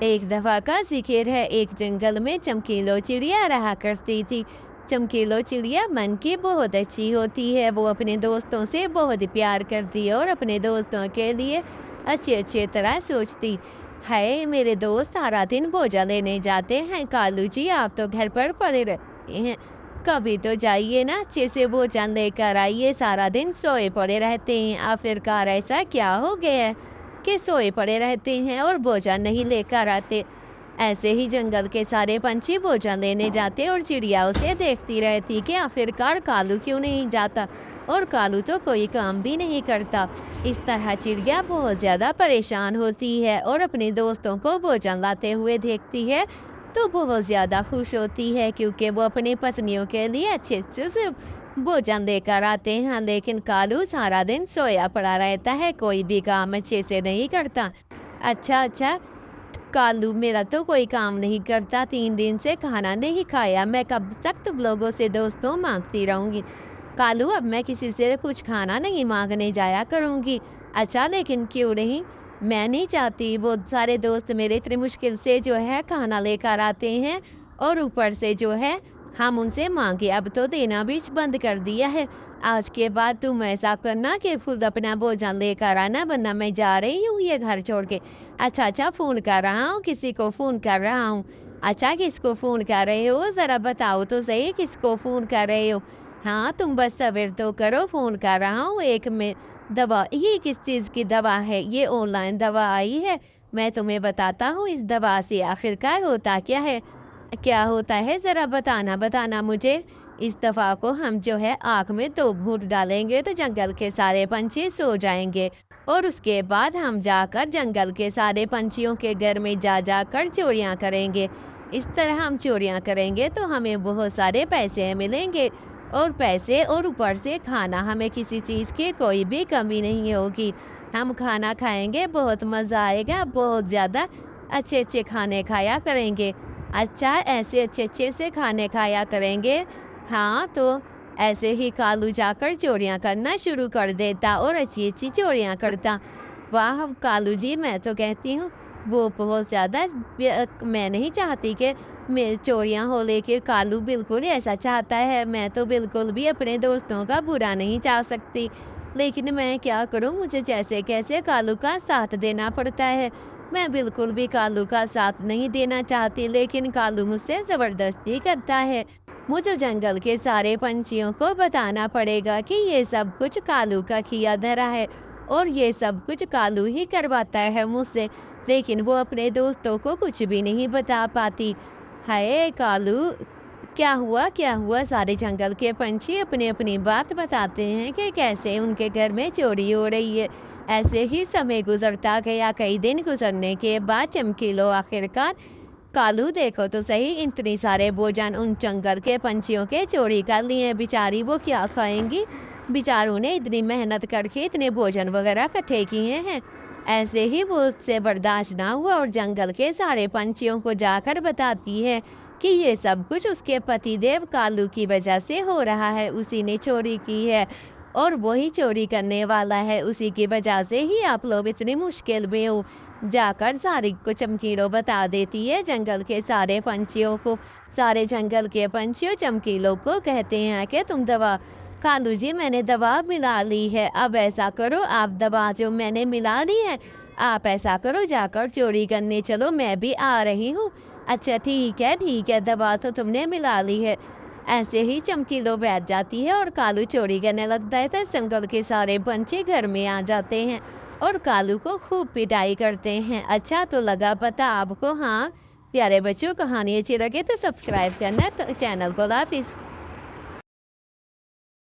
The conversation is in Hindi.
एक दफ़ा का ज़िक्र है, एक जंगल में चमकीलो चिड़िया रहा करती थी। चमकीलो चिड़िया मन की बहुत अच्छी होती है, वो अपने दोस्तों से बहुत प्यार करती है और अपने दोस्तों के लिए अच्छे-अच्छे तरह सोचती। हाय मेरे दोस्त सारा दिन भोजन लेने जाते हैं, कालू जी आप तो घर पर पड़े रहते हैं। कभी तो जाइए ना, अच्छे से भोजन लेकर आइए, सारा दिन सोए पड़े रहते हैं। आखिरकार ऐसा क्या हो गया है कि सोए पड़े रहते हैं और भोजन नहीं लेकर आते। ऐसे ही जंगल के सारे पंछी भोजन लेने जाते और चिड़िया उसे देखती रहती कि आखिरकार कालू क्यों नहीं जाता और कालू तो कोई काम भी नहीं करता। इस तरह चिड़िया बहुत ज़्यादा परेशान होती है और अपने दोस्तों को भोजन लाते हुए देखती है तो बहुत ज़्यादा खुश होती है क्योंकि वो अपनी पत्नियों के लिए अच्छे-अच्छे से भोजन लेकर आते हैं। लेकिन कालू सारा दिन सोया पड़ा रहता है, कोई भी काम अच्छे से नहीं करता। अच्छा, कालू मेरा तो कोई काम नहीं करता, 3 दिन से खाना नहीं खाया, मैं कब तक तुम लोगों से दोस्तों माँगती रहूँगी। कालू अब मैं किसी से कुछ खाना नहीं माँगने जाया करूँगी। अच्छा लेकिन क्यों नहीं? मैं नहीं चाहती वो सारे दोस्त मेरे इतनी मुश्किल से जो है खाना लेकर आते हैं और ऊपर से जो है हम उनसे माँगे, अब तो देना भी बंद कर दिया है। आज के बाद तुम ऐसा करना कि खुद अपना भोजन लेकर आना वरना मैं जा रही हूँ ये घर छोड़ के। अच्छा, फ़ोन कर रहा हूँ, किसी को फ़ोन कर रहा हूँ। अच्छा किसको फ़ोन कर रहे हो? ज़रा बताओ तो सही किसको फ़ोन कर रहे हो? हाँ, तुम बस सब्र तो करो, फ़ोन कर रहा हूँ। एक में दवा ये किस चीज़ की दवा है? ये ऑनलाइन दवा आई है। मैं तुम्हें बताता हूँ इस दवा से आखिरकार होता क्या है? क्या होता है ज़रा बताना मुझे। इस दवा को हम जो है आँख में 2 घूँट डालेंगे तो जंगल के सारे पंछी सो जाएँगे और उसके बाद हम जाकर जंगल के सारे पंछियों के घर में जा-जाकर चोरियाँ करेंगे। इस तरह हम चोरियाँ करेंगे तो हमें बहुत सारे पैसे मिलेंगे और पैसे और ऊपर से खाना, हमें किसी चीज़ की कोई भी कमी नहीं होगी। हम खाना खाएँगे, बहुत मज़ा आएगा, बहुत ज़्यादा अच्छे-अच्छे खाने खाया करेंगे। अच्छा, ऐसे अच्छे-अच्छे से खाने खाया करेंगे। हाँ, तो ऐसे ही कालू जाकर चोरियाँ करना शुरू कर देता और अच्छी-अच्छी चोरियाँ करता। वाह! कालू जी मैं तो कहती हूँ वो बहुत ज़्यादा मैं नहीं चाहती कि मैं चोरियाँ हो लेकिन कालू बिल्कुल ऐसा चाहता है। मैं तो बिल्कुल भी अपने दोस्तों का बुरा नहीं चाह सकती। लेकिन मैं क्या करूँ, मुझे जैसे-कैसे कालू का साथ देना पड़ता है। मैं बिल्कुल भी कालू का साथ नहीं देना चाहती लेकिन कालू मुझसे ज़बरदस्ती करता है। मुझे जंगल के सारे पंछियों को बताना पड़ेगा कि ये सब कुछ कालू का किया धरा है और ये सब कुछ कालू ही करवाता है मुझसे। लेकिन वो अपने दोस्तों को कुछ भी नहीं बता पाती। हाय कालू, क्या हुआ? सारे जंगल के पंछी अपनी-अपनी बात बताते हैं कि कैसे उनके घर में चोरी हो रही है। ऐसे ही समय गुज़रता गया, कई दिन गुज़रने के बाद चमकीलो आखिरकार कालू देखो तो सही, इतने सारे भोजन उन जंगल के पंछियों के चोरी कर लिए हैं, बेचारी वो क्या खाएँगी? बेचारों ने इतनी मेहनत करके इतने भोजन वगैरह इकट्ठे किए हैं। ऐसे ही वो उससे बर्दाश्त ना हुआ और जंगल के सारे पंछियों को जाकर बताती है कि ये सब कुछ उसके पतिदेव कालू की वजह से हो रहा है, उसी ने चोरी की है और वही चोरी करने वाला है, उसी की वजह से ही आप लोग इतनी मुश्किल में हो। जाकर सारी को चमकीलो बता देती है जंगल के सारे पंछियों को। सारे जंगल के पंछियों चमकीलो को कहते हैं कि तुम दवा कालू जी मैंने दवा मिला ली है, अब ऐसा करो आप दवा जो मैंने मिला ली है, आप ऐसा करो जाकर चोरी करने चलो, मैं भी आ रही हूँ। अच्छा ठीक है, दवा तो तुमने मिला ली है। ऐसे ही चमकीलो बैठ जाती है और कालू चोरी करने लगता है तो जंगल के सारे पंछी घर में आ जाते हैं और कालू को खूब पिटाई करते हैं। अच्छा तो लगा पता आपको? हाँ, प्यारे बच्चों कहानी अच्छी लगे तो सब्सक्राइब करना तो चैनल को। अल्लाह हाफ़िज़।